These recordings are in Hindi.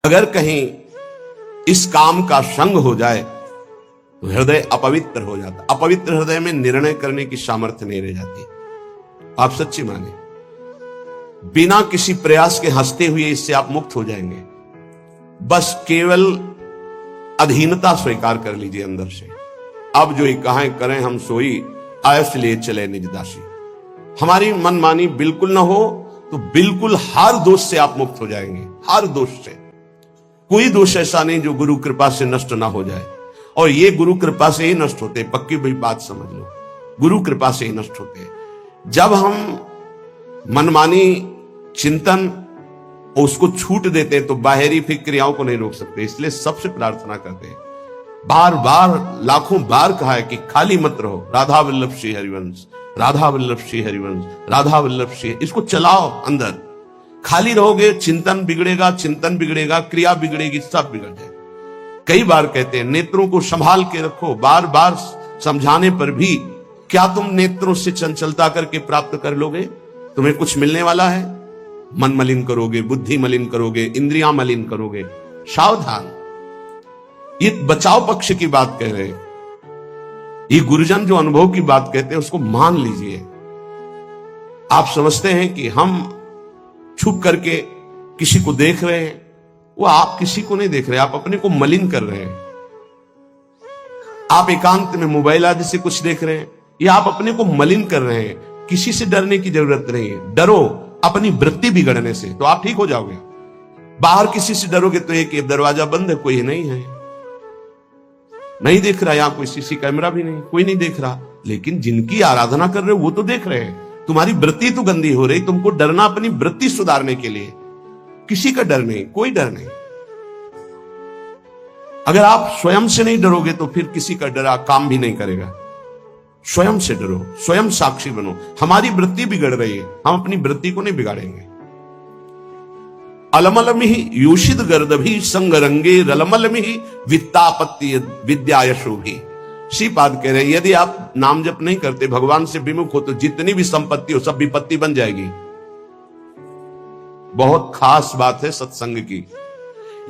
अगर कहीं इस काम का संग हो जाए तो हृदय अपवित्र हो जाता। अपवित्र हृदय में निर्णय करने की सामर्थ्य नहीं रह जाती। आप सच्ची माने, बिना किसी प्रयास के हंसते हुए इससे आप मुक्त हो जाएंगे। बस केवल अधीनता स्वीकार कर लीजिए अंदर से। अब जो कहां करें हम सोई, आयस लिए चले निज दासी। हमारी मनमानी बिल्कुल ना हो तो बिल्कुल हर दोष से आप मुक्त हो जाएंगे। हर दोष से कोई दोष ऐसा नहीं जो गुरु कृपा से नष्ट ना हो जाए। और ये गुरु कृपा से ही नष्ट होते, पक्की भाई बात समझ लो, गुरु कृपा से ही नष्ट होते। जब हम मनमानी चिंतन उसको छूट देते हैं तो बाहरी फिर क्रियाओं को नहीं रोक सकते। इसलिए सबसे प्रार्थना करते हैं, बार बार लाखों बार कहा है कि खाली मत रहो। राधा वल्लभ श्री हरिवंश, राधा वल्लभ श्री हरिवंश, राधा वल्लभ श्री, इसको चलाओ अंदर। खाली रहोगे चिंतन बिगड़ेगा, चिंतन बिगड़ेगा, क्रिया बिगड़ेगी, सब बिगड़ जाएगा। कई बार कहते हैं नेत्रों को संभाल के रखो। बार बार समझाने पर भी क्या तुम नेत्रों से चंचलता करके प्राप्त कर लोगे? तुम्हें कुछ मिलने वाला है? मन मलिन करोगे, बुद्धि मलिन करोगे, इंद्रियां मलिन करोगे। सावधान, ये बचाव पक्ष की बात कह रहे हैं। ये गुरुजन जो अनुभव की बात कहते हैं उसको मान लीजिए। आप समझते हैं कि हम छुप करके किसी को देख रहे हैं, वो आप किसी को नहीं देख रहे, आप अपने को मलिन कर रहे हैं। आप एकांत में मोबाइल आदि से कुछ देख रहे हैं, ये आप अपने को मलिन कर रहे हैं। किसी से डरने की जरूरत नहीं है। डरो अपनी वृत्ति बिगड़ने से तो आप ठीक हो जाओगे। बाहर किसी से डरोगे तो एक दरवाजा बंद है, कोई नहीं है, नहीं देख रहा, यहां कोई सीसी कैमरा भी नहीं, कोई नहीं देख रहा। लेकिन जिनकी आराधना कर रहे हो वो तो देख रहे हैं। तुम्हारी वृत्ति तो गंदी हो रही। तुमको डरना अपनी वृत्ति सुधारने के लिए, किसी का डर नहीं, कोई डर नहीं। अगर आप स्वयं से नहीं डरोगे तो फिर किसी का डर काम भी नहीं करेगा। स्वयं से डरो, स्वयं साक्षी बनो। हमारी वृत्ति बिगड़ रही है, हम अपनी वृत्ति को नहीं बिगाड़ेंगे। अलमलमिहि यूषित गर्दभि संग रंगे रलमलमिहि वित्तापत्ति विद्या यशोभि। श्रीपाद कह रहे यदि आप नाम जप नहीं करते, भगवान से विमुख हो, तो जितनी भी संपत्ति हो सब विपत्ति बन जाएगी। बहुत खास बात है सत्संग की।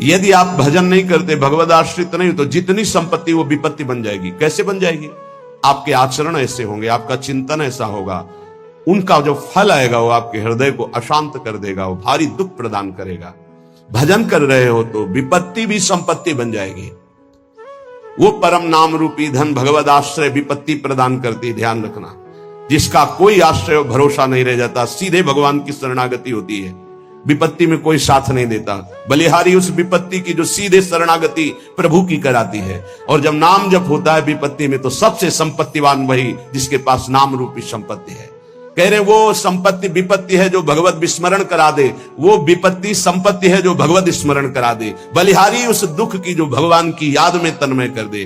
यदि आप भजन नहीं करते, भगवद आश्रित नहीं हो, तो जितनी संपत्ति वो विपत्ति बन जाएगी। कैसे बन जाएगी? आपके आचरण ऐसे होंगे, आपका चिंतन ऐसा होगा, उनका जो फल आएगा वो आपके हृदय को अशांत कर देगा, वो भारी दुख प्रदान करेगा। भजन कर रहे हो तो विपत्ति भी संपत्ति बन जाएगी। वो परम नाम रूपी धन भगवद आश्रय विपत्ति प्रदान करती, ध्यान रखना। जिसका कोई आश्रय और भरोसा नहीं रह जाता, सीधे भगवान की शरणागति होती है। विपत्ति में कोई साथ नहीं देता। बलिहारी उस विपत्ति की जो सीधे शरणागति प्रभु की कराती है। और जब नाम जप होता है विपत्ति में, तो सबसे संपत्तिवान वही जिसके पास नाम रूपी संपत्ति है। कह रहे वो संपत्ति विपत्ति है जो भगवत विस्मरण करा दे, वो विपत्ति संपत्ति है जो भगवत स्मरण करा दे। बलिहारी उस दुख की जो भगवान की याद में तन्मय कर दे।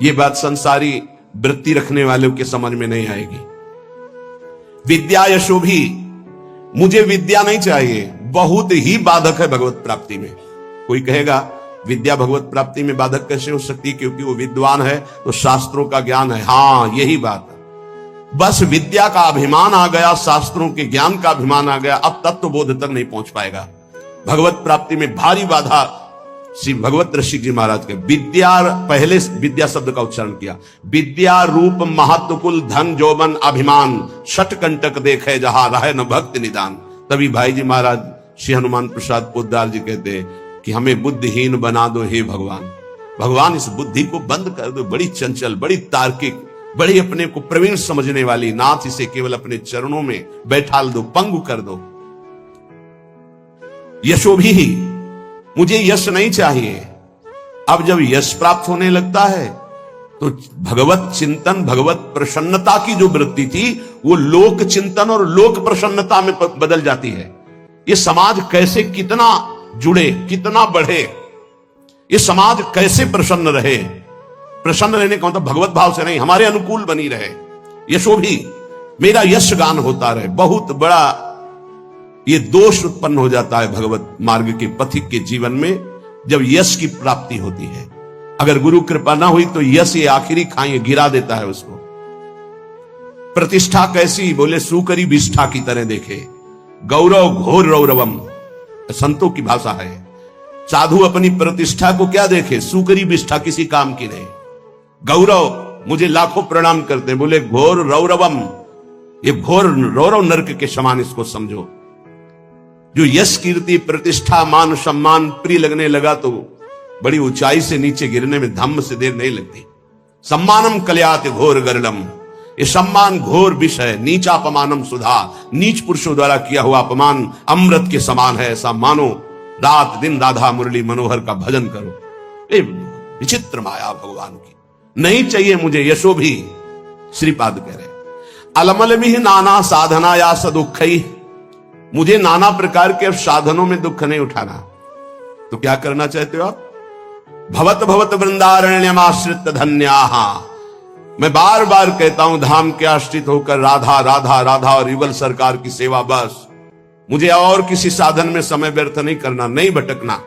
ये बात संसारी वृत्ति रखने वालों के समझ में नहीं आएगी। विद्या यशोभी, मुझे विद्या नहीं चाहिए, बहुत ही बाधक है भगवत प्राप्ति में। कोई कहेगा विद्या भगवत प्राप्ति में बाधक कैसे हो सकती है? क्योंकि वो विद्वान है तो शास्त्रों का ज्ञान है। हाँ, यही बात है। बस विद्या का अभिमान आ गया, शास्त्रों के ज्ञान का अभिमान आ गया, अब तत्व बोध तक नहीं पहुंच पाएगा। भगवत प्राप्ति में भारी बाधा। श्री भगवत ऋषि जी महाराज के विद्या, पहले विद्या शब्द का उच्चारण किया। विद्या रूप महत्वकुल धन जोबन अभिमान, छठ कंटक देखे जहां रहे न भक्त निदान। तभी भाई जी महाराज श्री हनुमान प्रसाद पोद्दार जी कहते हैं कि हमें बुद्धिहीन बना दो हे भगवान। भगवान इस बुद्धि को बंद कर दो, बड़ी चंचल, बड़ी तार्किक, बड़ी अपने को प्रवीण समझने वाली। नाथ इसे केवल अपने चरणों में बैठाल दो, पंगु कर दो। यशोभी ही, मुझे यश नहीं चाहिए। अब जब यश प्राप्त होने लगता है तो भगवत चिंतन, भगवत प्रसन्नता की जो वृत्ति थी वो लोक चिंतन और लोक प्रसन्नता में बदल जाती है। ये समाज कैसे कितना जुड़े, कितना बढ़े, ये समाज कैसे प्रसन्न रहे। प्रसन्न रहने का मतलब भगवत भाव से नहीं, हमारे अनुकूल बनी रहे। यशोभी, मेरा यश गान होता रहे। बहुत बड़ा ये दोष उत्पन्न हो जाता है भगवत मार्ग के पथिक के जीवन में जब यश की प्राप्ति होती है। अगर गुरु कृपा ना हुई तो यश ये आखिरी खाएं गिरा देता है उसको। प्रतिष्ठा कैसी? बोले सुकरी विष्ठा की तरह देखे, गौरव घोर रौरवम, संतों की भाषा है। साधु अपनी प्रतिष्ठा को क्या देखे, सूकरी विष्ठा किसी काम की नहीं। गौरव, मुझे लाखों प्रणाम करते, बोले घोर रौरवम, ये घोर रौरव नरक के समान इसको समझो। जो यश कीर्ति प्रतिष्ठा मान सम्मान प्रिय लगने लगा तो बड़ी ऊंचाई से नीचे गिरने में धम्म से देर नहीं लगती। सम्मानम कल्यात घोर गरलम, ये सम्मान घोर विष है। नीचा अपमानम सुधा, नीच पुरुषों द्वारा किया हुआ अपमान अमृत के समान है, ऐसा मानो। रात दिन राधा मुरली मनोहर का भजन करो। ये विचित्र माया भगवान की, नहीं चाहिए मुझे यशो भी। श्रीपाद कह रहे अलमलमिह नाना साधना या सदुखई, मुझे नाना प्रकार के साधनों में दुख नहीं उठाना। तो क्या करना चाहते हो आप? भवत भवत वृंदारण्यम आश्रित धन्याहा, मैं बार बार कहता हूं धाम के आश्रित होकर राधा राधा राधा और युगल सरकार की सेवा बस। मुझे और किसी साधन में समय व्यर्थ नहीं करना, नहीं भटकना।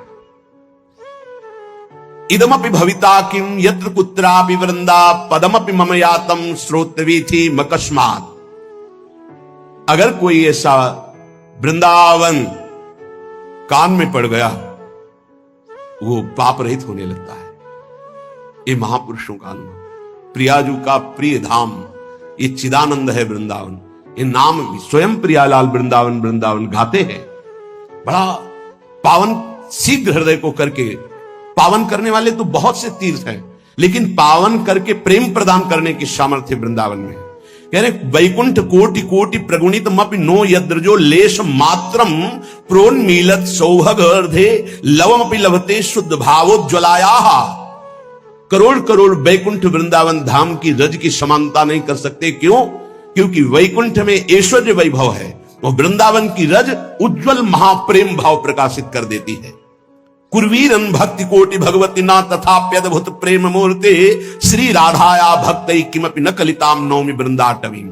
इदमपि भविता किम यत्र कुत्रापि वृंदा पदमपि मम यातम श्रोतवीथि मकस्मात्, अगर कोई ऐसा वृंदावन कान में पड़ गया वो पाप रहित होने लगता है। ये महापुरुषों का अनुभव, प्रियाजू का प्रिय धाम, ये चिदानंद है वृंदावन। ये नाम स्वयं प्रियालाल वृंदावन वृंदावन गाते हैं। बड़ा पावन, शीघ्र हृदय को करके पावन करने वाले तो बहुत से तीर्थ हैं, लेकिन पावन करके प्रेम प्रदान करने की सामर्थ्य वृंदावन में। कह रहे वैकुंठ कोटि कोटि प्रगुणित मपि नो यद्रजो लेश मात्रम प्रोन्मीलत सौभगर्धे लवमपि लभते शुद्ध भावोज्ज्वलाया। करोड़ करोड़ वैकुंठ वृंदावन धाम की रज की समानता नहीं कर सकते। क्यों? क्योंकि वैकुंठ में ऐश्वर्य वैभव है, वो वृंदावन की रज उज्जवल महाप्रेम भाव प्रकाशित कर देती है। कुर्वीरन भक्ति कोटि भगवती ना तथाप्यद्भुत प्रेम मूर्ते श्री राधाया भक्तई किमपि न कलिताम नौमि वृंदाटवी।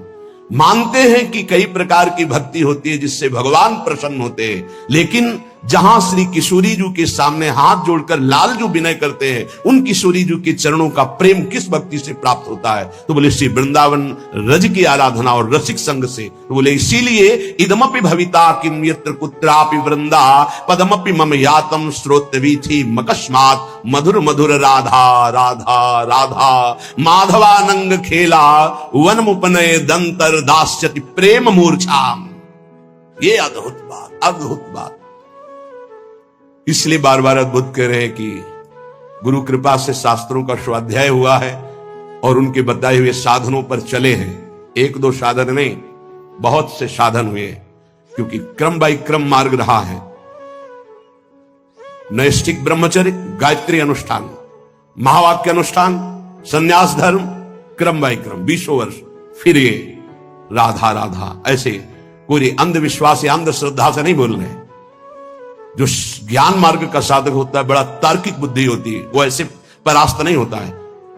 मानते हैं कि कई प्रकार की भक्ति होती है जिससे भगवान प्रसन्न होते हैं, लेकिन जहां श्री किशोरी जी के सामने हाथ जोड़कर लाल जो विनय करते हैं, उन किशोरी जी के चरणों का प्रेम किस भक्ति से प्राप्त होता है? तो बोले श्री वृंदावन रज की आराधना और रसिक संग से। तो बोले इसीलिए इदमपि भविता किम यत्र कुत्रापि वृंदा पदमपि मम यातम श्रोतवीथि मकस्मात् मधुर मधुर राधा राधा राधा माधवानंग खेला वन मुपनय दंतर दास्यति प्रेम मूर्छाम। ये अद्भुत बात, अद्भुत बात। इसलिए बार बार अद्भुत कह रहे हैं कि गुरु कृपा से शास्त्रों का स्वाध्याय हुआ है और उनके बताए हुए साधनों पर चले हैं। एक दो साधन नहीं, बहुत से साधन हुए, क्योंकि क्रम बाई क्रम मार्ग रहा है। नैष्ठिक ब्रह्मचर्य, गायत्री अनुष्ठान, महावाक्य अनुष्ठान, संन्यास धर्म, क्रम बाई क्रम 20 वर्ष, फिर ये राधा राधा। ऐसे कोई अंधविश्वास या अंधश्रद्धा से नहीं बोल रहे। जो ज्ञान मार्ग का साधक होता है, बड़ा तार्किक बुद्धि होती है, वो ऐसे परास्त नहीं होता है।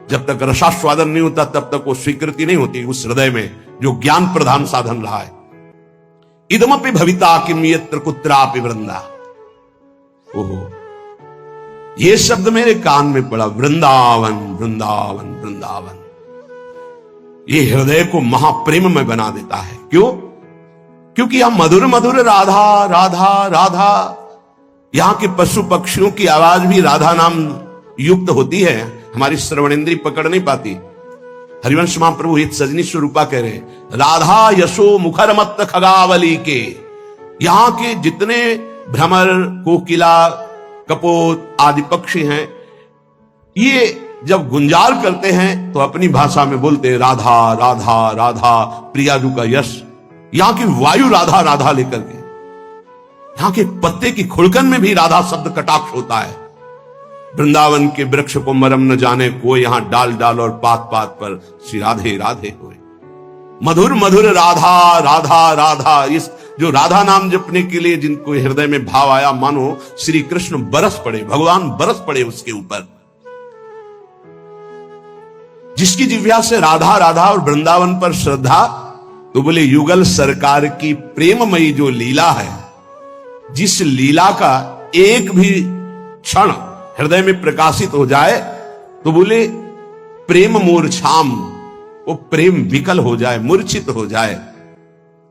जब तक रसास्वादन नहीं होता तब तक वो स्वीकृति नहीं होती उस हृदय में जो ज्ञान प्रधान साधन रहा है। इदमपि भविता किम यत्र कुत्रापि वृंदा। ओहो, ये शब्द मेरे कान में पड़ा, वृंदावन वृंदावन वृंदावन। ये हृदय को महाप्रेम में बना देता है। क्यों? क्योंकि यहां मधुर मधुर राधा राधा राधा, यहां के पशु पक्षियों की आवाज भी राधा नाम युक्त होती है, हमारी श्रवणेंद्री पकड़ नहीं पाती। हरिवंश महाप्रभु हित सजनी स्वरूपा कह रहे राधा यशो मुखर मत खगावली के। यहां के जितने भ्रमर, कोकिला, कपोत आदि पक्षी हैं, ये जब गुंजार करते हैं तो अपनी भाषा में बोलते राधा राधा राधा, प्रियाजू का यश। यहां की वायु राधा राधा लेकर के, यहां के पत्ते की खुड़कन में भी राधा शब्द कटाक्ष होता है। वृंदावन के वृक्ष को मरम न जाने को, यहां डाल डाल और पात पात पर श्री राधे राधे हुए। मधुर मधुर राधा राधा राधा। इस जो राधा नाम जपने के लिए जिनको हृदय में भाव आया, मानो श्री कृष्ण बरस पड़े, भगवान बरस पड़े उसके ऊपर। जिसकी जिह्वा से राधा राधा और वृंदावन पर श्रद्धा, तो बोले युगल सरकार की प्रेममयी जो लीला है, जिस लीला का एक भी क्षण हृदय में प्रकाशित हो जाए तो बोले प्रेम मूर्छाम, वो प्रेम विकल हो जाए, मूर्छित हो जाए।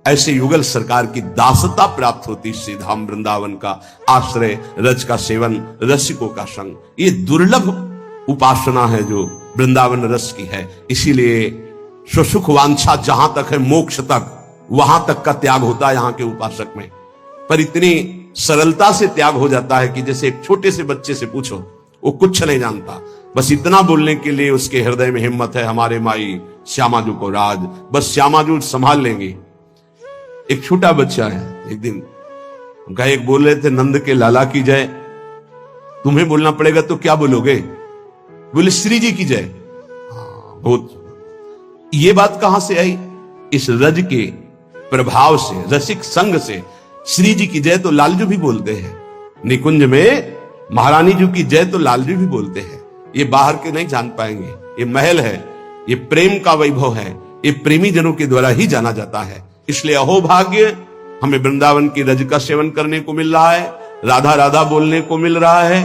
ऐसे युगल सरकार की दासता प्राप्त होती श्री धाम वृंदावन का आश्रय, रज का सेवन, रसिकों का संग। ये दुर्लभ उपासना है जो वृंदावन रस की है। इसीलिए सुसुख वांछा जहां तक है मोक्ष तक, वहां तक का त्याग होता है यहां के उपासक में। पर इतनी सरलता से त्याग हो जाता है कि जैसे एक छोटे से बच्चे से पूछो, वो कुछ नहीं जानता, बस इतना बोलने के लिए उसके हृदय में हिम्मत है, हमारे माई श्यामाजू को राज, बस श्यामाजू संभाल लेंगे। एक छोटा बच्चा है, एक दिन उनका एक बोल रहे थे, नंद के लाला की जय। तुम्हें बोलना पड़ेगा तो क्या बोलोगे? बोले श्री जी की जय। बहुत ये बात कहां से आई? इस रज के प्रभाव से, रसिक संग से। श्री जी की जय तो लालजू भी बोलते हैं, निकुंज में महारानी जी की जय तो लालजू भी बोलते हैं। ये बाहर के नहीं जान पाएंगे, ये महल है, ये प्रेम का वैभव है, ये प्रेमी जनों के द्वारा ही जाना जाता है। इसलिए अहो भाग्य, हमें वृंदावन की रज का सेवन करने को मिल रहा है, राधा राधा बोलने को मिल रहा है।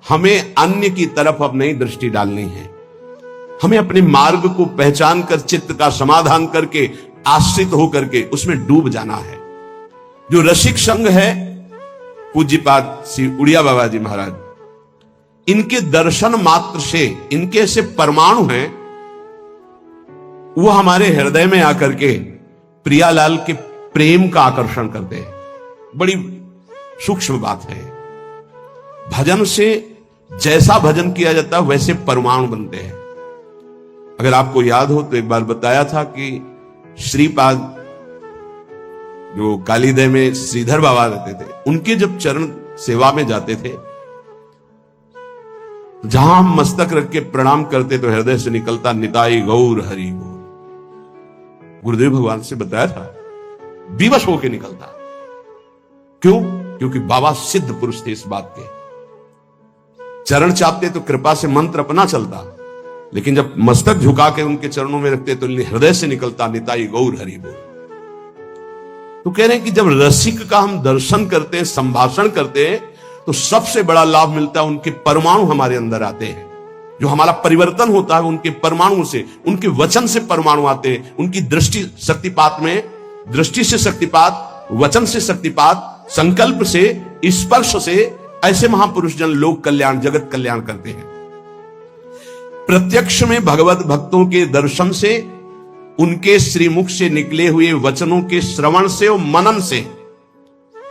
हमें अन्य की तरफ अब नहीं दृष्टि डालनी है, हमें अपने मार्ग को पहचान कर चित्त का समाधान करके, आश्रित होकर के उसमें डूब जाना है। जो रसिक संघ है, पूज्यपाद श्री उड़िया बाबा जी महाराज, इनके दर्शन मात्र से, इनके ऐसे परमाणु हैं, वो हमारे हृदय में आकर के प्रियालाल के प्रेम का आकर्षण करते हैं। बड़ी सूक्ष्म बात है। भजन से जैसा भजन किया जाता है वैसे परमाणु बनते हैं। अगर आपको याद हो तो एक बार बताया था कि श्रीपाद जो कालीदय में श्रीधर बाबा रहते थे, उनके जब चरण सेवा में जाते थे, जहां हम मस्तक रख के प्रणाम करते तो हृदय से निकलता निताई गौर हरि गौर। गुरुदेव भगवान से बताया था, विवश होके निकलता। क्यों? क्योंकि बाबा सिद्ध पुरुष थे इस बात के। चरण चापते तो कृपा से मंत्र अपना चलता, लेकिन जब मस्तक झुका के उनके चरणों में रखते तो हृदय से निकलता निताई गौर हरि बोल। तो कह रहे हैं कि जब रसिक का हम दर्शन करते हैं, संभाषण करते हैं, तो सबसे बड़ा लाभ मिलता है, उनके परमाणु हमारे अंदर आते हैं। जो हमारा परिवर्तन होता है उनके परमाणु से, उनके वचन से परमाणु आते हैं। उनकी दृष्टि शक्तिपात में, दृष्टि से शक्तिपात, वचन से शक्तिपात, संकल्प से, स्पर्श से, ऐसे महापुरुष जन लोक कल्याण, जगत कल्याण करते हैं। प्रत्यक्ष में भगवत भक्तों के दर्शन से, उनके श्रीमुख से निकले हुए वचनों के श्रवण से और मनन से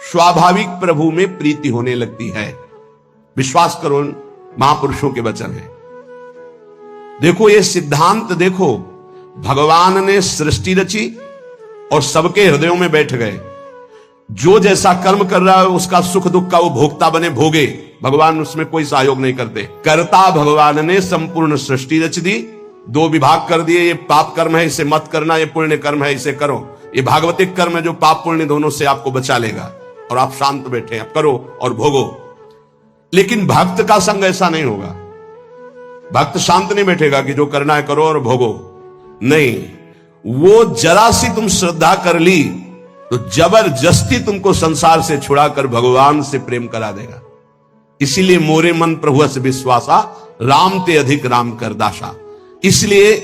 स्वाभाविक प्रभु में प्रीति होने लगती है। विश्वास करो, महापुरुषों के वचन है। देखो ये सिद्धांत देखो, भगवान ने सृष्टि रची और सबके हृदयों में बैठ गए। जो जैसा कर्म कर रहा है उसका सुख दुख का वो भोक्ता बने, भोगे। भगवान उसमें कोई सहयोग नहीं करते। कर्ता भगवान ने संपूर्ण सृष्टि रच दी, दो विभाग कर दिए, ये पाप कर्म है इसे मत करना, ये पुण्य कर्म है इसे करो। ये भागवतिक कर्म है जो पाप पुण्य दोनों से आपको बचा लेगा, और आप शांत बैठे, आप करो और भोगो। लेकिन भक्त का संग ऐसा नहीं होगा। भक्त शांत नहीं बैठेगा कि जो करना है करो और भोगो, नहीं। वो जरा सी तुम श्रद्धा कर ली तो जबरदस्ती तुमको संसार से छुड़ाकर भगवान से प्रेम करा देगा। इसीलिए मोरे मन प्रभु से विश्वासा, राम ते अधिक राम कर दासा। इसलिए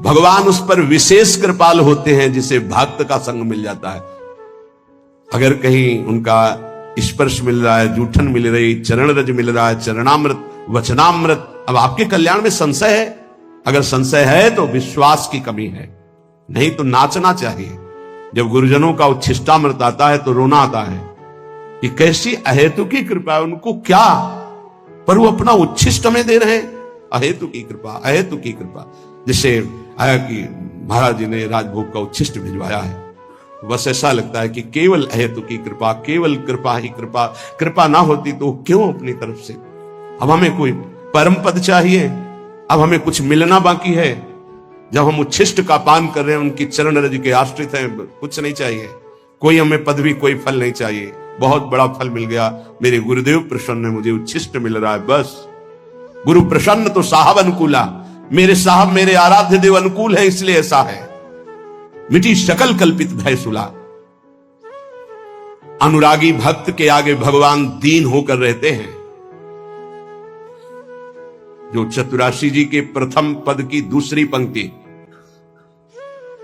भगवान उस पर विशेष कृपाल होते हैं जिसे भक्त का संग मिल जाता है। अगर कहीं उनका स्पर्श मिल रहा है, जूठन मिल रही, चरण रज मिल रहा है, चरणामृत, वचनामृत, अब आपके कल्याण में संशय है। अगर संशय है तो विश्वास की कमी है, नहीं तो नाचना चाहिए। जब गुरुजनों का उच्छिष्टामृत आता है तो रोना आता है कि कैसी अहेतु की कृपा है, उनको क्या, पर वो अपना उच्छिष्ट में दे रहे हैं। अहेतु की कृपा, अहेतु की कृपा। जैसे आया कि महाराज जी ने राजभोग का उच्छिष्ट भिजवाया है, बस ऐसा लगता है कि केवल अहेतु की कृपा, केवल कृपा ही कृपा। कृपा ना होती तो क्यों अपनी तरफ से। अब हमें कोई परम पद चाहिए, अब हमें कुछ मिलना बाकी है। जब हम उच्छिष्ट का पान कर रहे हैं, उनकी चरण रज के आश्रित हैं, कुछ नहीं चाहिए, कोई हमें पदवी, कोई फल नहीं चाहिए। बहुत बड़ा फल मिल गया, मेरे गुरुदेव प्रसन्न है, मुझे उच्छिष्ट मिल रहा है, बस। गुरु प्रसन्न तो साहब अनुकूला, मेरे साहब मेरे आराध्य देव अनुकूल है, इसलिए ऐसा है। मिटी सकल कल्पित भय सुला। अनुरागी भक्त के आगे भगवान दीन होकर रहते हैं। जो चतुराशी जी के प्रथम पद की दूसरी पंक्ति,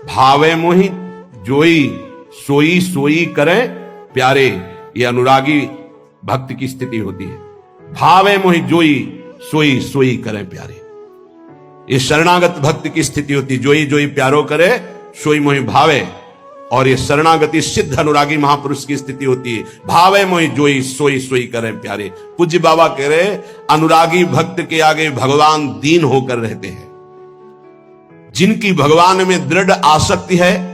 भावे मोहि जोई सोई सोई करें प्यारे, ये अनुरागी भक्त की स्थिति होती है। भावे मोहि जोई सोई सोई करें प्यारे, ये शरणागत भक्त की स्थिति होती है। जोई जोई प्यारो करे सोई मोहि भावे, और ये शरणागति सिद्ध अनुरागी महापुरुष की स्थिति होती है। भावे मोहि जोई सोई सोई करें प्यारे। पूज्य बाबा कह रहे अनुरागी भक्त के आगे भगवान दीन होकर रहते हैं। जिनकी भगवान में दृढ़ आसक्ति है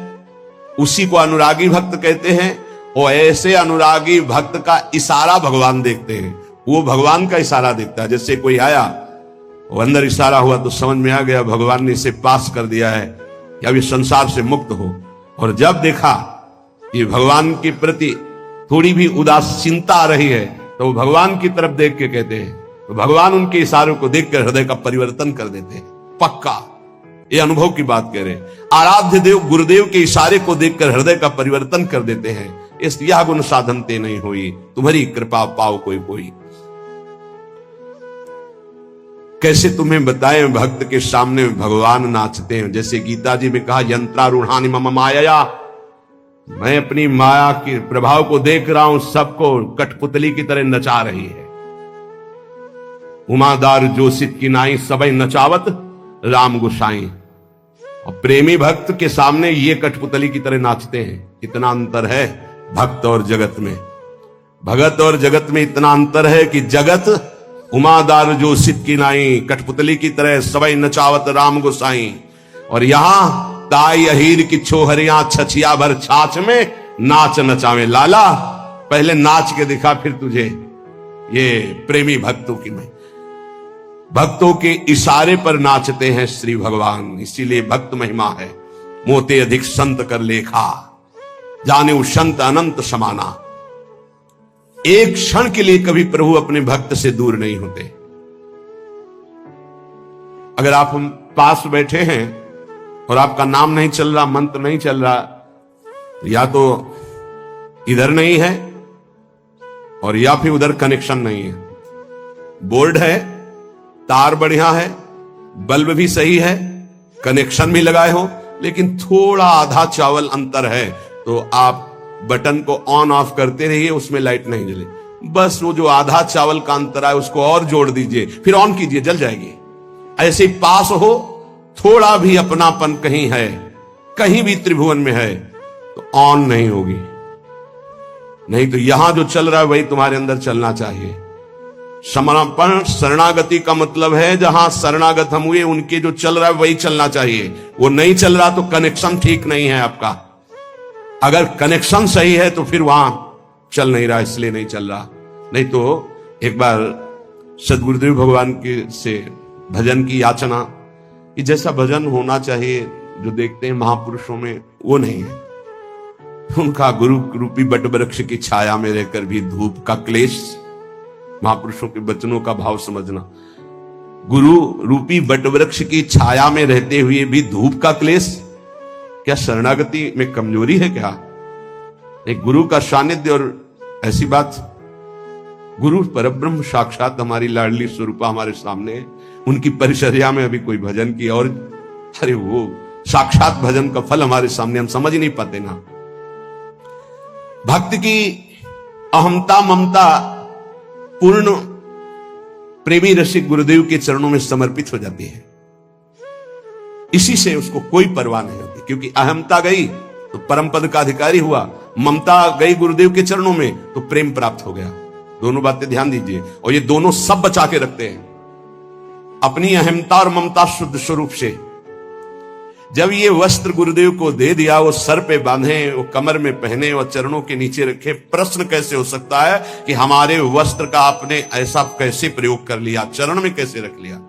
उसी को अनुरागी भक्त कहते हैं, और ऐसे अनुरागी भक्त का इशारा भगवान देखते हैं। वो भगवान का इशारा देखता है। जैसे कोई आया, वो अंदर इशारा हुआ तो समझ में आ गया भगवान ने इसे पास कर दिया है कि अब ये संसार से मुक्त हो। और जब देखा ये भगवान के प्रति थोड़ी भी उदासीनता आ रही है तो वो भगवान की तरफ देख के कहते हैं, तो भगवान उनके इशारों को देखकर हृदय का परिवर्तन कर देते हैं। पक्का ये अनुभव की बात कह रहे। आराध्य देव गुरुदेव के इशारे को देखकर हृदय का परिवर्तन कर देते हैं। इस यह गुण साधन ते नहीं हुई, तुम्हारी कृपा पाओ कोई कोई। कैसे तुम्हें बताएं भक्त के सामने भगवान नाचते हैं। जैसे गीता जी में कहा, यंत्रारूढ़ानि मम माया, मैं अपनी माया के प्रभाव को देख रहा हूं, सबको कठपुतली की तरह नचा रही है। उमादार जोशित की नाई सबई नचावत राम गुसाई। और प्रेमी भक्त के सामने ये कठपुतली की तरह नाचते हैं। इतना अंतर है भक्त और जगत में। भगत और जगत में इतना अंतर है कि जगत उमादार जो सिद्ध की नाई कठपुतली की तरह सबई नचावत राम गोसाई, और यहां ताई अहीर की छोहरियां छछिया भर छाछ में नाच नचावे लाला। पहले नाच के दिखा फिर तुझे। ये प्रेमी भक्तों की में भक्तों के इशारे पर नाचते हैं श्री भगवान। इसीलिए भक्त महिमा है। मोते अधिक संत कर लेखा, जाने संत अनंत समाना। एक क्षण के लिए कभी प्रभु अपने भक्त से दूर नहीं होते। अगर आप हम पास बैठे हैं और आपका नाम नहीं चल रहा, मंत्र नहीं चल रहा, तो या तो इधर नहीं है और या फिर उधर कनेक्शन नहीं है। बोर्ड है, तार बढ़िया है, बल्ब भी सही है, कनेक्शन भी लगाए हो, लेकिन थोड़ा आधा चावल अंतर है, तो आप बटन को ऑन ऑफ करते रहिए, उसमें लाइट नहीं जले। बस वो जो आधा चावल का अंतर है उसको और जोड़ दीजिए, फिर ऑन कीजिए, जल जाएगी। ऐसे पास हो, थोड़ा भी अपनापन कहीं है, कहीं भी त्रिभुवन में है, तो ऑन नहीं होगी। नहीं तो यहां जो चल रहा है वही तुम्हारे अंदर चलना चाहिए। समर्पण शरणागति का मतलब है जहां शरणागत हम हुए उनके जो चल रहा है वही चलना चाहिए। वो नहीं चल रहा तो कनेक्शन ठीक नहीं है आपका। अगर कनेक्शन सही है तो फिर वहां चल नहीं रहा, इसलिए नहीं चल रहा। नहीं तो एक बार सदगुरुदेव भगवान के से भजन की याचना कि जैसा भजन होना चाहिए जो देखते हैं महापुरुषों में वो नहीं है। उनका गुरु रूपी बट वृक्ष की छाया में रहकर भी धूप का क्लेश, महापुरुषों के वचनों का भाव समझना। गुरु रूपी बट वृक्ष की छाया में रहते हुए भी धूप का क्लेश, क्या शरणागति में कमजोरी है क्या? एक गुरु का सानिध्य और ऐसी बात, गुरु परब्रह्म साक्षात हमारी लाडली स्वरूपा हमारे सामने, उनकी परिचर्या में अभी कोई भजन की और अरे वो साक्षात भजन का फल हमारे सामने, हम समझ ही नहीं पाते ना। भक्त की अहमता ममता पूर्ण प्रेमी रसिक गुरुदेव के चरणों में समर्पित हो जाती है। इसी से उसको कोई परवाह नहीं होती, क्योंकि अहमता गई तो परम पद का अधिकारी हुआ, ममता गई गुरुदेव के चरणों में तो प्रेम प्राप्त हो गया। दोनों बातें ध्यान दीजिए, और ये दोनों सब बचा के रखते हैं अपनी अहमता और ममता शुद्ध स्वरूप से। जब ये वस्त्र गुरुदेव को दे दिया, वो सर पे बांधे, वो कमर में पहने और चरणों के नीचे रखे, प्रश्न कैसे हो सकता है कि हमारे वस्त्र का आपने ऐसा कैसे प्रयोग कर लिया, चरण में कैसे रख लिया?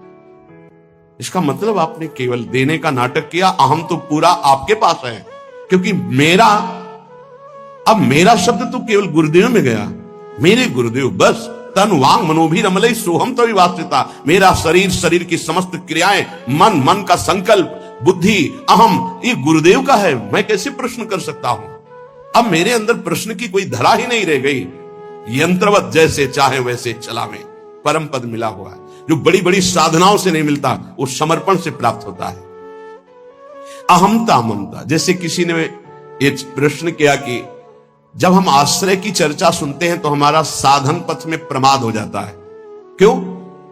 इसका मतलब आपने केवल देने का नाटक किया, अहम तो पूरा आपके पास है। क्योंकि अब मेरा शब्द तो केवल गुरुदेव में गया, मेरे गुरुदेव बस। तन वांग मनोभी रमलई सोहम तो विवासिता, मेरा शरीर, शरीर की समस्त क्रियाएं, मन, मन का संकल्प, बुद्धि, अहम, ये गुरुदेव का है। मैं कैसे प्रश्न कर सकता हूं? अब मेरे अंदर प्रश्न की कोई धरा ही नहीं रह गई। यंत्रवत जैसे चाहे वैसे चला में परम पद मिला हुआ है, जो बड़ी बड़ी साधनाओं से नहीं मिलता, वो समर्पण से प्राप्त होता है। अहमता ममता, जैसे किसी ने ये प्रश्न किया कि जब हम आश्रय की चर्चा सुनते हैं तो हमारा साधन पथ में प्रमाद हो जाता है। क्यों?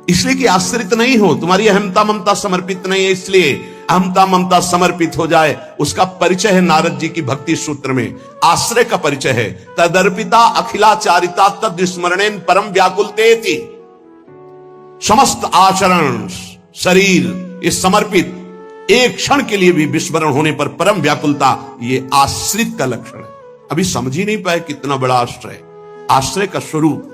इसलिए कि आश्रित नहीं हो, तुम्हारी अहमता ममता समर्पित नहीं है, इसलिए अहमता ममता समर्पित हो जाए। उसका परिचय है नारद जी की भक्ति सूत्र में, आश्रय का परिचय है। तदर्पिता अखिलाचारिता तद स्मरणेन परम व्याकुलतेति। समस्त आचरण शरीर इस समर्पित, एक क्षण के लिए भी विस्मरण होने पर परम व्याकुलता, ये आश्रित का लक्षण है। अभी समझ ही नहीं पाए कितना बड़ा आश्रय, आश्रय का स्वरूप।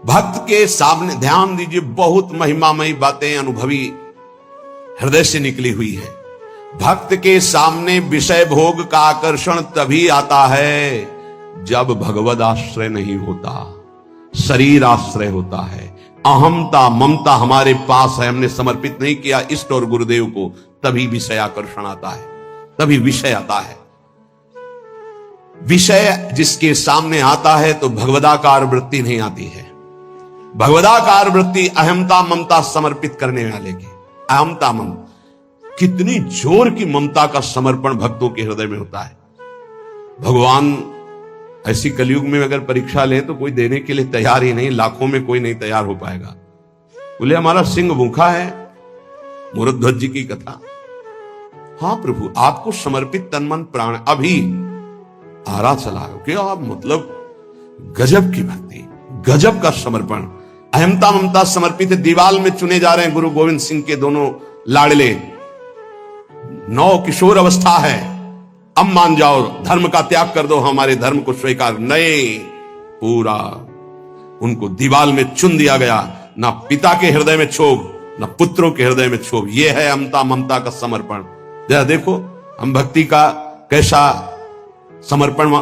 भक्त के सामने ध्यान दीजिए, बहुत महिमामयी बातें अनुभवी हृदय से निकली हुई है। भक्त के सामने विषय भोग का आकर्षण तभी आता है जब भगवद आश्रय नहीं होता, शरीर आश्रय होता है। अहमता ममता हमारे पास है, हमने समर्पित नहीं किया इष्ट और गुरुदेव को, तभी विषय आकर्षण आता है, तभी विषय आता है। विषय जिसके सामने आता है तो भगवदाकार वृत्ति नहीं आती है। भगवदाकार वृत्ति अहमता ममता समर्पित करने वाले की, अहमता ममता, कितनी जोर की ममता का समर्पण भक्तों के हृदय में होता है। भगवान ऐसी कलयुग में अगर परीक्षा ले तो कोई देने के लिए तैयार ही नहीं, लाखों में कोई नहीं तैयार हो पाएगा। बोले हमारा सिंह भूखा है, मूरध्वज जी की कथा। हाँ प्रभु, आपको समर्पित तन मन प्राण, अभी आरा चला क्या मतलब गजब की भक्ति, गजब का समर्पण। अहमता ममता समर्पित है। दीवाल में चुने जा रहे हैं गुरु गोविंद सिंह के दोनों लाडले, 9 किशोर अवस्था है, अब मान जाओ, धर्म का त्याग कर दो, हमारे धर्म को स्वीकार नहीं। पूरा उनको दीवाल में चुन दिया गया, ना पिता के हृदय में क्षोभ, ना पुत्रों के हृदय में क्षोभ। यह है अहमता ममता का समर्पण। जरा देखो हम भक्ति का कैसा समर्पण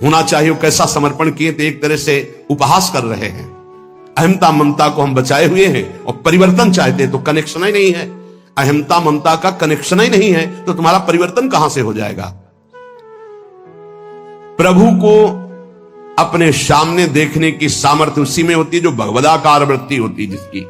होना चाहिए, कैसा समर्पण किए, तो एक तरह से उपहास कर रहे हैं। अहमता ममता को हम बचाए हुए हैं और परिवर्तन चाहते हैं तो कनेक्शन ही नहीं है। अहमता ममता का कनेक्शन ही नहीं है तो तुम्हारा परिवर्तन कहां से हो जाएगा। प्रभु को अपने सामने देखने की सामर्थ्य उसी में होती है जो भगवदाकार वृत्ति होती है। जिसकी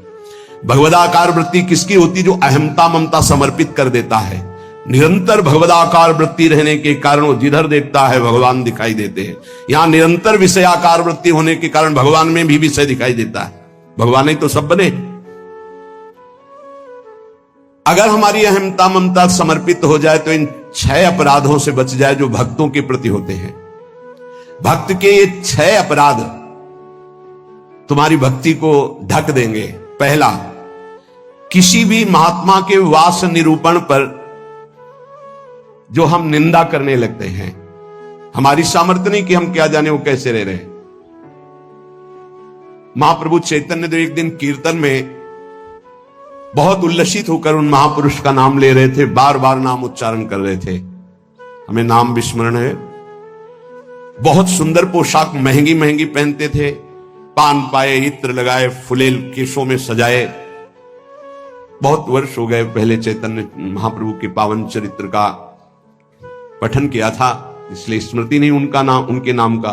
भगवदाकार वृत्ति किसकी होती है? जो अहमता ममता समर्पित कर देता है। निरंतर भगवदाकार वृत्ति रहने के कारण वो जिधर देखता है भगवान दिखाई देते हैं। यहां निरंतर विषयाकार वृत्ति होने के कारण भगवान में भी विषय दिखाई देता है। भगवान ही तो सब बने। अगर हमारी अहमता ममता समर्पित हो जाए तो इन 6 अपराधों से बच जाए जो भक्तों के प्रति होते हैं। भक्त के ये 6 अपराध तुम्हारी भक्ति को ढक देंगे। पहला, किसी भी महात्मा के वास निरूपण पर जो हम निंदा करने लगते हैं, हमारी सामर्थ्य नहीं कि हम क्या जाने वो कैसे रह रहे हैं। महाप्रभु चैतन्य देव एक दिन कीर्तन में बहुत उल्लसित होकर उन महापुरुष का नाम ले रहे थे, बार बार नाम उच्चारण कर रहे थे। हमें नाम विस्मरण है। बहुत सुंदर पोशाक महंगी महंगी पहनते थे, पान पाए, इत्र लगाए, फुलेल केशों में सजाए। बहुत वर्ष हो गए पहले चैतन्य महाप्रभु के पावन चरित्र का पठन किया था, इसलिए स्मृति नहीं उनका नाम, उनके नाम का।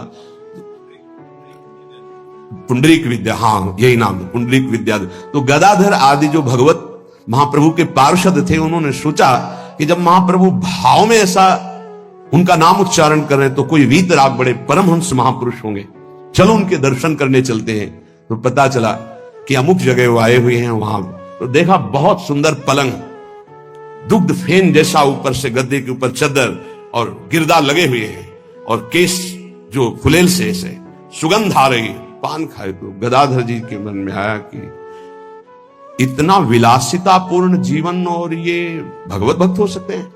पुंडरीक विद्या, हाँ यही नाम, पुंडरीक विद्या। तो गदाधर आदि जो भगवत महाप्रभु के पार्षद थे, उन्होंने सोचा कि जब महाप्रभु भाव में ऐसा उनका नाम उच्चारण कर रहे हैं तो कोई वीतराग बड़े परमहंस महापुरुष होंगे, चलो उनके दर्शन करने चलते हैं। तो पता चला कि अमुक जगह वो आए हुए हैं। वहां तो देखा बहुत सुंदर पलंग, दुग्ध फेन जैसा, ऊपर से गद्दे के ऊपर चद्दर और गिरदा लगे हुए हैं, और केस जो फुलेल से ऐसे सुगंध आ रही, पान खाए। तो गदाधर जी के मन में आया कि इतना विलासितापूर्ण जीवन और ये भगवत भक्त हो सकते हैं।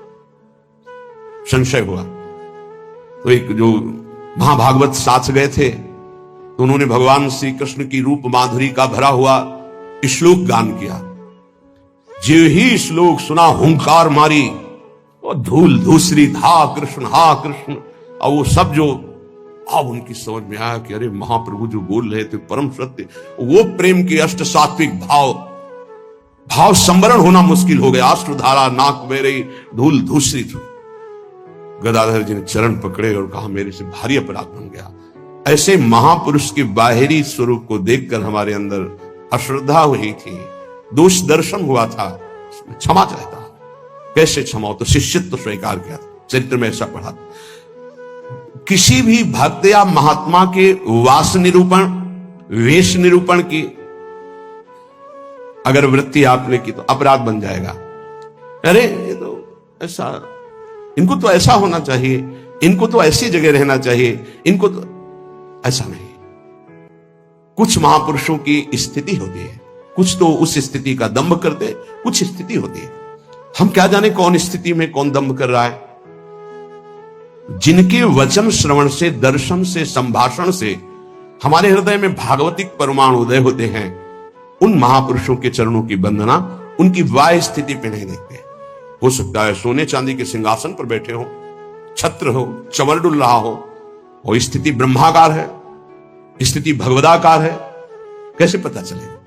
संशय हुआ। तो एक जो महाभागवत साथ गए थे तो उन्होंने भगवान श्री कृष्ण की रूप माधुरी का भरा हुआ श्लोक गान किया। जो ही श्लोक सुना हुंकार मारी और धूल धूसरी, हा कृष्ण हा कृष्ण। और वो सब जो अब उनकी समझ में आया कि अरे महाप्रभु जो बोल रहे थे परम सत्य, वो प्रेम के अष्ट सात्विक भाव संवरण होना मुश्किल हो गया। अश्रुधारा नाक बह रही, धूल धूसरी थी। गदाधर जी ने चरण पकड़े और कहा मेरे से भारी अपराध बन गया। ऐसे महापुरुष के बाहरी स्वरूप को देखकर हमारे अंदर अश्रद्धा हुई थी, दोष दर्शन हुआ था, क्षमा चाहता। कैसे क्षमा हो? तो शिष्यत्व स्वीकार किया था। चरित्र में ऐसा पढ़ा। किसी भी भक्त या महात्मा के वास निरूपण, वेश निरूपण की अगर वृत्ति आपने की तो अपराध बन जाएगा। अरे ये तो ऐसा, इनको तो ऐसा होना चाहिए, इनको तो ऐसी जगह रहना चाहिए, इनको तो ऐसा नहीं। कुछ महापुरुषों की स्थिति होती है, कुछ तो उस स्थिति का दंभ करते, कुछ स्थिति होती है। हम क्या जाने कौन स्थिति में कौन दंभ कर रहा है। जिनके वचन श्रवण से, दर्शन से, संभाषण से हमारे हृदय में भागवतिक परमाणु उदय होते हैं, उन महापुरुषों के चरणों की वंदना उनकी वाह स्थिति पे नहीं देखते। हो सकता है सोने चांदी के सिंहासन पर बैठे हो, छत्र हो, चमर डुल रहा हो, और स्थिति ब्रह्माकार है, स्थिति भगवदाकार है, कैसे पता चलेगा।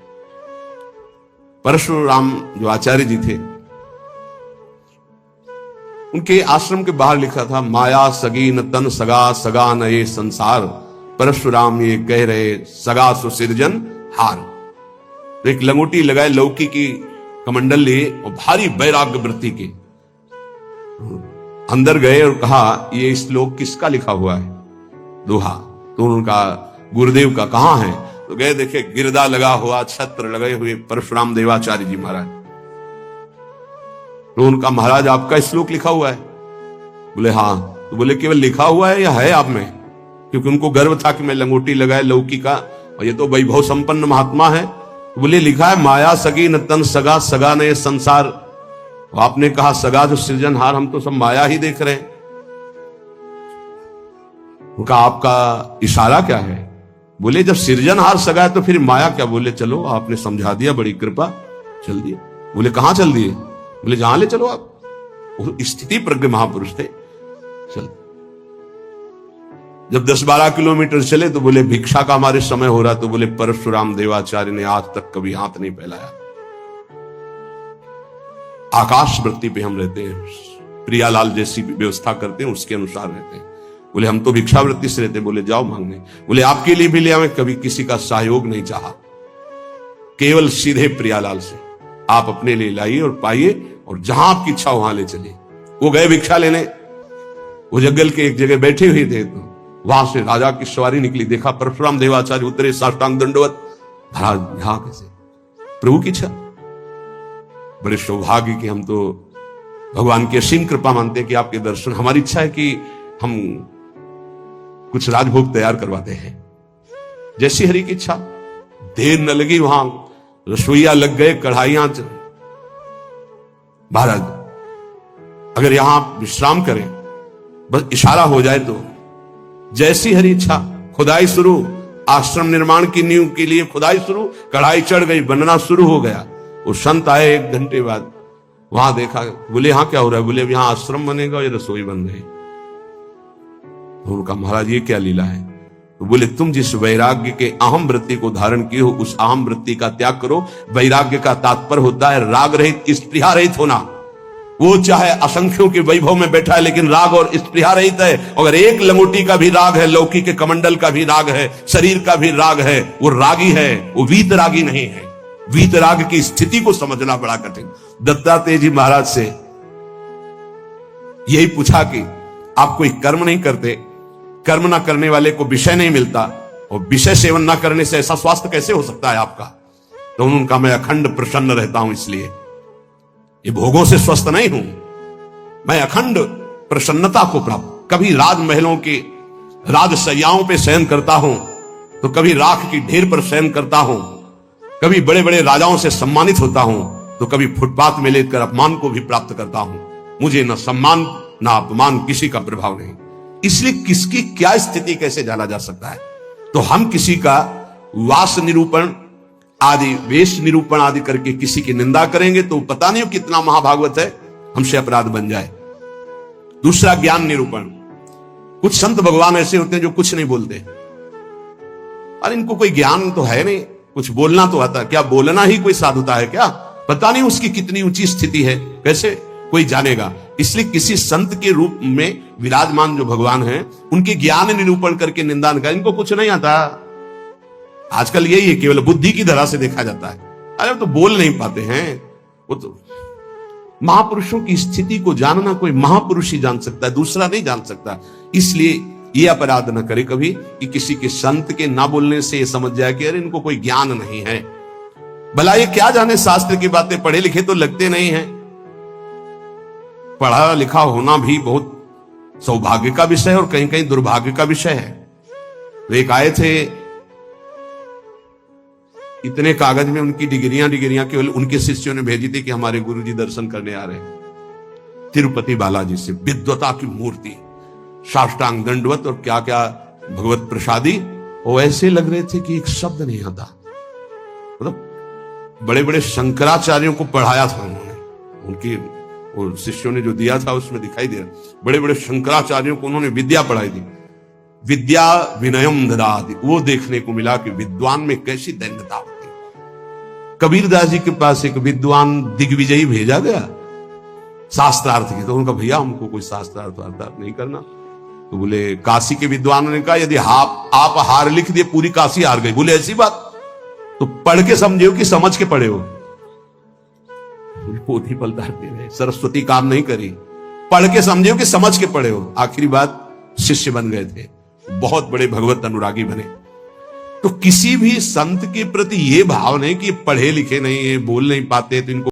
परशुराम जो आचार्य जी थे, उनके आश्रम के बाहर लिखा था, माया सगी न तन सगा, सगा न ये संसार, परशुराम ये कह रहे सगा सुसिरजन हार। तो एक लंगोटी लगाए लौकी की कमंडल लिए और भारी वैराग्य वृत्ति के अंदर गए और कहा, ये श्लोक किसका लिखा हुआ है, दोहा। तो उनका गुरुदेव का कहां है, तो गए देखे गिरदा लगा हुआ, छत्र लगे हुए परशुराम देवाचार्य जी महाराज। तो उनका, महाराज आपका श्लोक लिखा हुआ है? बोले हाँ। तो बोले केवल लिखा हुआ है या है आप में? क्योंकि उनको गर्व था कि मैं लंगोटी लगाए लौकी का, और ये तो वैभव संपन्न महात्मा है। तो बोले लिखा है, माया सगी न तन सगा, सगा न ये संसार। तो आपने कहा सगा जो सृजनहार, हम तो सब माया ही देख रहे हैं। उनका आपका इशारा क्या है? बोले जब सृजनहार सगा है तो फिर माया क्या? बोले चलो आपने समझा दिया, बड़ी कृपा, चल दिए। बोले कहां चल दिए? बोले जहां ले चलो आप। वो स्थिति प्रज्ञ महापुरुष थे। चल जब 10-12 किलोमीटर चले तो बोले भिक्षा का हमारे समय हो रहा। तो बोले परशुराम देवाचार्य ने आज तक कभी हाथ नहीं फैलाया। आकाश वृत्ति पे हम रहते हैं, प्रियालाल जैसी व्यवस्था करते हैं उसके अनुसार रहते हैं। बोले हम तो भिक्षावृत्ति से रहते। बोले जाओ मांगने। बोले आपके लिए भी ले आवे, कभी किसी का सहयोग नहीं चाहा, केवल सीधे प्रियालाल से आप अपने लिए लाइए और पाइए, और जहां आपकी इच्छा वहां ले चलिए। वो गए भिक्षा लेने, वो जंगल के एक जगह बैठे हुए थे, तो वहां से राजा की सवारी निकली। देखा परशुराम देवाचार्य उतरे, साष्टांग दंडवत। महाराज यहां कैसे? प्रभु की इच्छा। बड़े सौभाग्य कि हम तो भगवान की असीम कृपा मानते हैं कि आपके दर्शन। हमारी इच्छा है कि हम कुछ राजभोग तैयार करवाते हैं, जैसी हरि की इच्छा। देर न लगी, वहां रसोईया लग गए, कढ़ाइयां। महाराज अगर यहां विश्राम करें, बस इशारा हो जाए तो जैसी हरि इच्छा। खुदाई शुरू, आश्रम निर्माण की नींव के लिए खुदाई शुरू, कढ़ाई चढ़ गई, बनना शुरू हो गया। वो संत आए 1 घंटे बाद, वहां देखा। बोले यहां क्या हो रहा है? बोले यहां आश्रम बनेगा, ये रसोई बन रही। उनका महाराज ये क्या लीला है? तो बोले तुम जिस वैराग्य के अहम वृत्ति को धारण किए हो, उस अहम वृत्ति का त्याग करो। वैराग्य का तात्पर्य होता है राग रहित, स्पृहा रहित होना। वो चाहे असंख्यों के वैभव में बैठा है, लेकिन राग और स्पृहा रहित है। अगर एक लंगोटी का भी राग है, लौकी के कमंडल का भी राग है, शरीर का भी राग है, वो रागी है, वो वीत रागी नहीं है। वीत राग की स्थिति को समझना बड़ा कठिन। दत्तात्रेय जी महाराज से यही पूछा कि आप कोई कर्म नहीं करते, कर्म ना करने वाले को विषय नहीं मिलता, और विषय सेवन ना करने से ऐसा स्वास्थ्य कैसे हो सकता है आपका? तो उनका मैं अखंड प्रसन्न रहता हूं, इसलिए ये भोगों से स्वस्थ नहीं हूं, मैं अखंड प्रसन्नता को प्राप्त। कभी राजमहलों की राजसैयाओं पे शयन करता हूं, तो कभी राख की ढेर पर शयन करता हूं, कभी बड़े बड़े राजाओं से सम्मानित होता हूं, तो कभी फुटपाथ में लेकर अपमान को भी प्राप्त करता हूं। मुझे न सम्मान न अपमान किसी का प्रभाव नहीं। इसलिए किसकी क्या स्थिति कैसे जाना जा सकता है? तो हम किसी का वास निरूपण आदि, वेश निरूपण आदि करके किसी की निंदा करेंगे तो पता नहीं कितना महाभागवत है, हमसे अपराध बन जाए। दूसरा ज्ञान निरूपण। कुछ संत भगवान ऐसे होते हैं जो कुछ नहीं बोलते। अरे इनको कोई ज्ञान तो है नहीं, कुछ बोलना तो आता है क्या? बोलना ही कोई साधुता है क्या? पता नहीं उसकी कितनी ऊंची स्थिति है, कैसे कोई जानेगा? इसलिए किसी संत के रूप में विराजमान जो भगवान हैं, उनके ज्ञान निरूपण करके निंदा न करें। इनको कुछ नहीं आता। आजकल यही है, केवल बुद्धि की धरा से देखा जाता है। अरे तो बोल नहीं पाते हैं, वो तो महापुरुषों की स्थिति को जानना कोई महापुरुष ही जान सकता है, दूसरा नहीं जान सकता। इसलिए ये अपराध न करे कभी कि किसी के संत के ना बोलने से ये समझ जाए कि अरे इनको कोई ज्ञान नहीं है। भला ये क्या जाने शास्त्र की बातें, पढ़े लिखे तो लगते नहीं हैं। पढ़ा लिखा होना भी बहुत सौभाग्य का विषय है और कहीं कहीं दुर्भाग्य का विषय है। तो एक आए थे, इतने कागज में उनकी डिग्रियां केवल उनके शिष्यों ने भेजी थी कि हमारे गुरुजी दर्शन करने आ रहे हैं। तिरुपति बालाजी से विद्वता की मूर्ति, साष्टांग दंडवत और क्या क्या भगवत प्रसादी, वो ऐसे लग रहे थे कि एक शब्द नहीं आता। मतलब बड़े बड़े शंकराचार्यों को पढ़ाया था उन्होंने, उनकी और शिष्यों ने जो दिया था उसमें दिखाई दे रहा। बड़े बड़े शंकराचार्यों को उन्होंने विद्या पढ़ाई थी। विद्या विनयम ददाति, वो देखने को मिला कि विद्वान में कैसी दैन्यता होती है। कबीरदास जी के पास एक विद्वान दिग्विजयी भेजा गया शास्त्रार्थ की, तो उनका भैया हमको कोई शास्त्रार्थ नहीं करना। तो बोले काशी के विद्वानों ने कहा यदि आप हार लिख दिए पूरी काशी हार गई। बोले ऐसी बात, तो पढ़ के समझे हो कि समझ के पढ़े हो? पोथी पलटा दे रहे, सरस्वती काम नहीं करी, पढ़ के समझे हो कि समझ के पढ़े हो? आखिरी बात शिष्य बन गए थे, बहुत बड़े भगवत अनुरागी बने। तो किसी भी संत के प्रति ये भाव नहीं कि पढ़े लिखे नहीं है, बोल नहीं पाते तो इनको